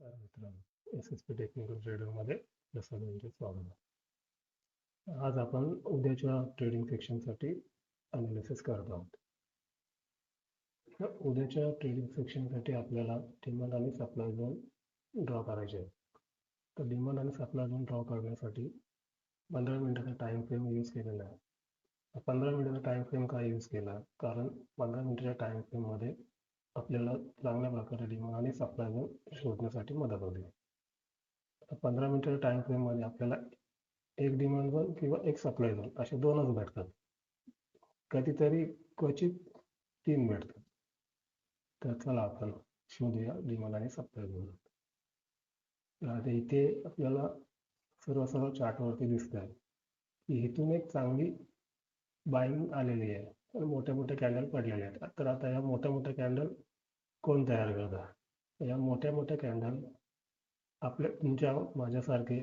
नमस्कार मित्रांनो, SSP technical ट्रेडरमध्ये तुमचे स्वागत आहे. आज आपण उद्याच्या ट्रेडिंग सेक्शनसाठी अनालिसिस करत आहोत. उद्याच्या ट्रेडिंग सेक्शनसाठी आपल्याला डिमांड आणि सप्लाय झोन ड्रॉ करायचे आहेत. तर डिमांड आणि सप्लाय झोन ड्रॉ करण्यासाठी 15 मिनिटाचा टाइम फ्रेम यूज केलेला आहे. 15 मिनिटाचा टाइम फ्रेम का यूज केला? कारण 15 मिनिटाच्या टाइम फ्रेममध्ये आपल्याला चांगल्या प्रकारे डिमांड आणि सप्लाय झोन शोधण्यासाठी मदत होते. 15 मिनिटाच्या टाइम फ्रेममध्ये आपल्याला एक डिमांड झोन किंवा एक सप्लाय झोन असे दोनच भेटतात. कधीतरी क्वचित 3 भेटतात. तर चला आपण शोधूया डिमांड आणि सप्लाय झोन. आता इथे आपल्याला सर्व चार्टवरती दिसत आहे की इथून एक चांगली बाईंग आलेली आहे आणि मोठ्या कॅन्डल पडलेले आहेत. तर आता या मोठ्या कॅन्डल कोण तयार करतात? या मोठ्या कॅन्डल आपल्या तुमच्या माझ्यासारखे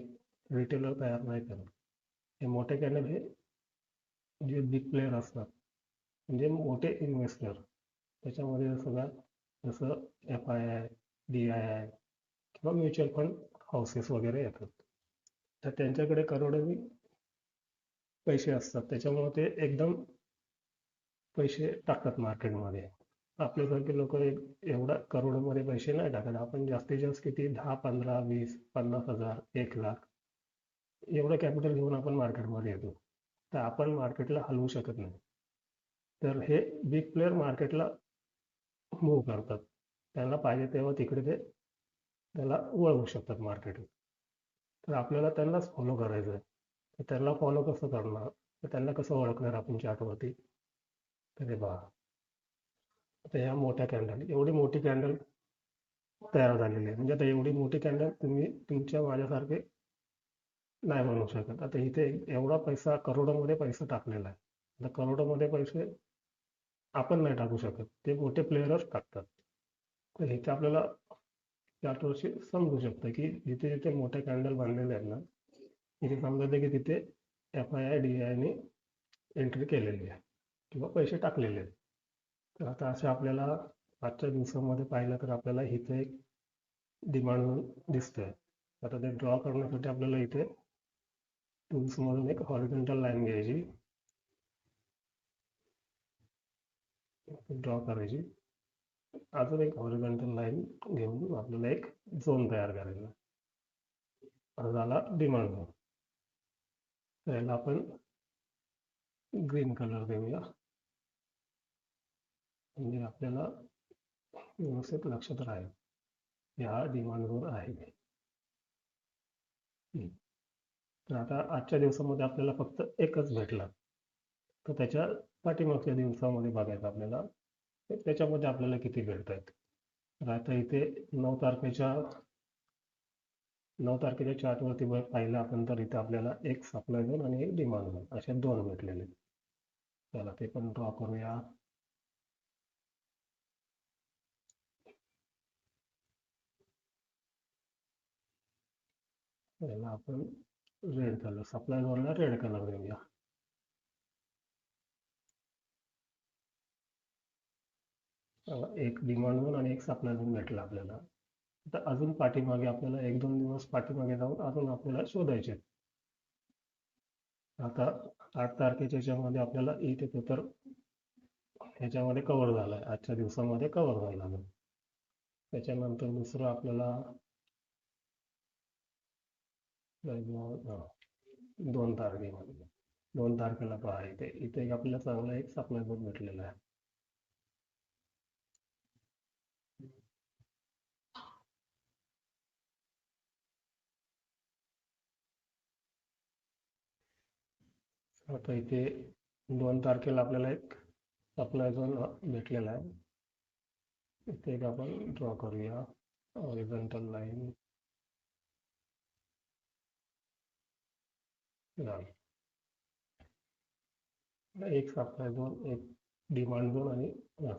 रिटेलर तयार नाही करत. हे मोठे कॅन्डल हे जे बिग प्लेयर असतात म्हणजे मोठे इन्व्हेस्टर, त्याच्यामध्ये जसं FII, DII किंवा म्युच्युअल फंड हाऊसेस वगैरे येतात. तर त्यांच्याकडे करोडोनी पैसे असतात, त्याच्यामुळे ते एकदम पैसे टाकतात मार्केटमध्ये. आपल्यासारखे लोक एवढा करोडोमध्ये पैसे नाही टाकत. आपण जास्तीत जास्त किती 10, 15, 20, 50,000, 1 लाख एवढं कॅपिटल घेऊन आपण मार्केटमध्ये येतो. तर आपण मार्केटला हलवू शकत नाही. तर हे बिग प्लेयर मार्केटला मूव्ह करतात. त्यांना पाहिजे तेव्हा तिकडे ते त्याला वळवू शकतात मार्केटला. तर आपल्याला त्यांनाच फॉलो करायचं आहे. तर त्यांना फॉलो कसं करणार? तर त्यांना कसं ओळखणार आपण चार्टवरती? तर हे पहा, आता या मोठ्या कॅन्डल, एवढी मोठी कॅन्डल तयार झालेली आहे. म्हणजे आता एवढी मोठी कॅन्डल तुम्ही तुमच्या माझ्यासारखे नाही बनवू शकत. आता इथे एवढा पैसा, करोडोमध्ये पैसा टाकलेला आहे. आता करोडोमध्ये पैसे आपण नाही टाकू शकत, ते मोठे प्लेयरच टाकतात. तर इथे आपल्याला चार्टवरती समजू शकतं की जिथे जिथे मोठ्या कॅन्डल बांधलेले आहेत ना, इथे समजायचं की तिथे FII, DII ने एंट्री केलेली आहे किंवा पैसे टाकलेले आहेत. तर आता असे आपल्याला आजच्या दिवसामध्ये पाहिलं तर आपल्याला इथे एक डिमांड दिसतंय. आता ते ड्रॉ करण्यासाठी आपल्याला इथे टूल्समधून एक हॉरिझॉन्टल लाईन घ्यायची, ड्रॉ करायची. अजून एक हॉरिझॉन्टल लाईन घेऊन आपल्याला एक झोन तयार करायचा. हा झाला डिमांड झोन. त्याला आपण ग्रीन कलर देऊया, म्हणजे आपल्याला व्यवस्थित लक्षात राहील हा डिमांड झोन आहे. तर आता आजच्या दिवसामध्ये आपल्याला फक्त एकच भेटला. तर त्याच्या पाठीमागच्या दिवसामध्ये बघायचं आपल्याला, त्याच्यामध्ये आपल्याला किती भेटत आहेत. तर आता इथे 9 तारखेच्या चार्टवरती पाहिलं आपण तर इथे आपल्याला एक सप्लाय झोन आणि एक डिमांड झोन असे दोन भेटलेले. चला ते पण ड्रॉ करूया. याला आपण रेड कलर, सप्लाय झोनला रेड कलर देऊया. एक डिमांड झोन आणि एक सप्लाय झोन भेटला आपल्याला. आता अजून पाठीमागे आपल्याला 1-2 दिवस पाठीमागे जाऊन अजून आपल्याला शोधायचे. आता 8 तारखेच्या याच्यामध्ये आपल्याला इथे तर ह्याच्यामध्ये कव्हर झालाय, आजच्या दिवसामध्ये कव्हर झाला. त्याच्यानंतर दुसरं आपल्याला 2 तारखेमध्ये 2 तारखेला पहा, इथे आपल्याला चांगला एक सप्लाय झोन भेटलेला आहे. आता इथे 2 तारखेला आपल्याला एक सप्लाय झोन भेटलेला आहे. इथे एक आपण ड्रॉ करूया हॉरिझॉन्टल लाईन. एक सप्लाय झोन, एक डिमांड झोन आणि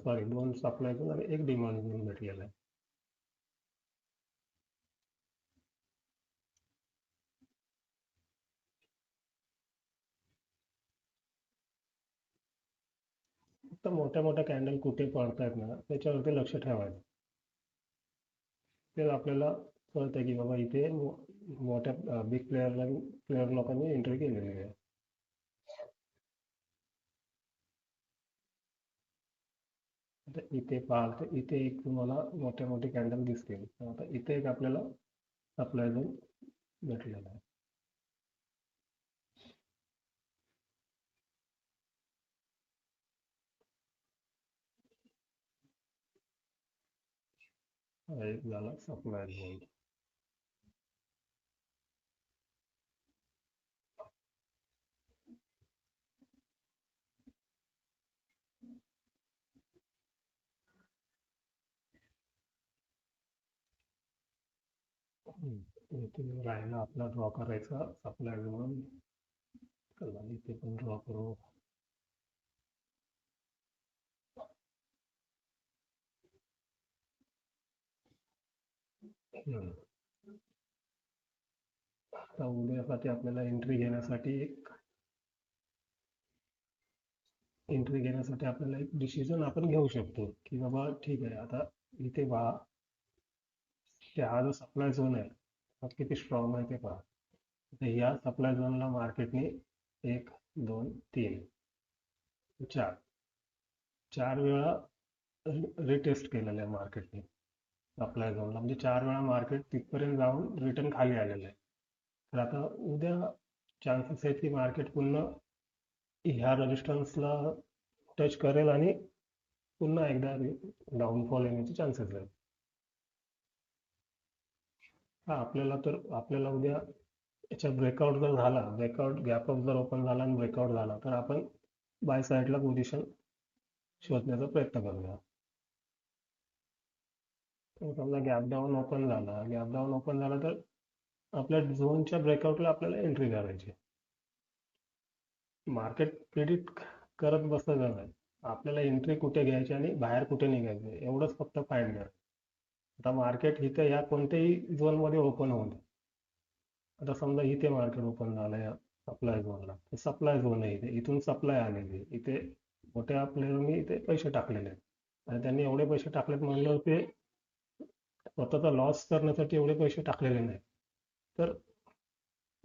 सॉरी 2 सप्लाय झोन आणि एक डिमांड झोन भेटलेला आहे. फक्त मोठ्या कॅन्डल कुठे पडतायत ना, त्याच्यावरती लक्ष ठेवायचं. ते आपल्याला कळतं की बाबा इथे मोठ्या बिग प्लेयर लोकांनी एंट्री केलेली आहे. आता इथे पाहाल तर इथे एक तुम्हाला मोठे मोठे कॅन्डल दिसतील. तर आता इथे एक आपल्याला सप्लाय झोन भेटलेला आहे. हा एक झाला सप्लाय झोन. इथे राहिला आपला ड्रॉ करायचा सप्लाय झोन. चला इथे पण ड्रॉ करू. आता उद्यासाठी आपल्याला एंट्री घेण्यासाठी आपल्याला एक डिसिजन आपण घेऊ शकतो की बाबा ठीक आहे, आता इथे पहा की हा जो सप्लाय झोन आहे हा किती स्ट्रॉंग आहे ते पहा. तर या सप्लाय झोनला मार्केटने 1, 2, 3, 4 वेळा रिटेस्ट केलेलं आहे मार्केटने सप्लाय झोनला. म्हणजे 4 वेळा मार्केट तिथपर्यंत जाऊन रिटर्न खाली आलेलं आहे. तर आता उद्या चान्सेस आहेत की मार्केट पुन्हा ह्या रेजिस्टन्सला टच करेल आणि पुन्हा एकदा डाऊनफॉल येण्याचे चान्सेस आहेत. हा आपल्याला उद्या याचा ब्रेकआउट जर झाला, ब्रेकआउट गॅपअप जर ओपन झाला आणि ब्रेकआउट झाला तर आपण बाय साईडला पोझिशन शोधण्याचा प्रयत्न करूया. समजा गॅप डाऊन ओपन झाला तर आपल्या झोनच्या ब्रेकआउटला आपल्याला एंट्री करायची. मार्केट प्रिडिक्ट करत बसायचं नाही. आपल्याला एंट्री कुठे घ्यायची आणि बाहेर कुठे निघायचं एवढंच फक्त फाईंड करायचं. आता मार्केट इथे या कोणत्याही झोनमध्ये ओपन होऊ दे. आता समजा इथे मार्केट ओपन झालं या सप्लाय झोनला, सप्लाय झोन आहे इथे, इथून सप्लाय आलेली आहे. इथे मोठ्या प्लेयरनी इथे पैसे टाकलेले आहेत आणि त्यांनी एवढे पैसे टाकलेत म्हणल्यावर ते स्वतःचा लॉस करण्यासाठी एवढे पैसे टाकलेले नाही. तर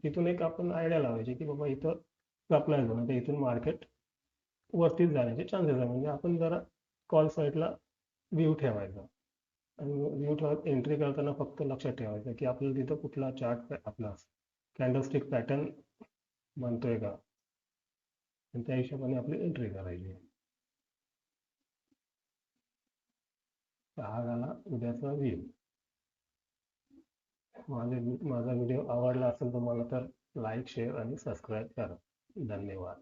तिथून एक आपण आयडिया लावायची की बाबा इथं सप्लाय झोन आहे, तर इथून मार्केट वरतीच जाण्याचे चान्सेस आहे. म्हणजे आपण जरा कॉल साईडला व्ह्यू ठेवायचा आणि व्ह्यू ठेवत एंट्री करताना फक्त लक्षात ठेवायचं की आपल्याला तिथं कुठला चार्ट आपला कॅन्डलस्टिक पॅटर्न बनतोय का, आणि त्या हिशोबाने आपली एंट्री करायची. हा झाला उद्याचा व्ह्यू. माझा व्हिडिओ आवडला असेल तुम्हाला तर लाईक, शेअर आणि सबस्क्राईब करा. धन्यवाद.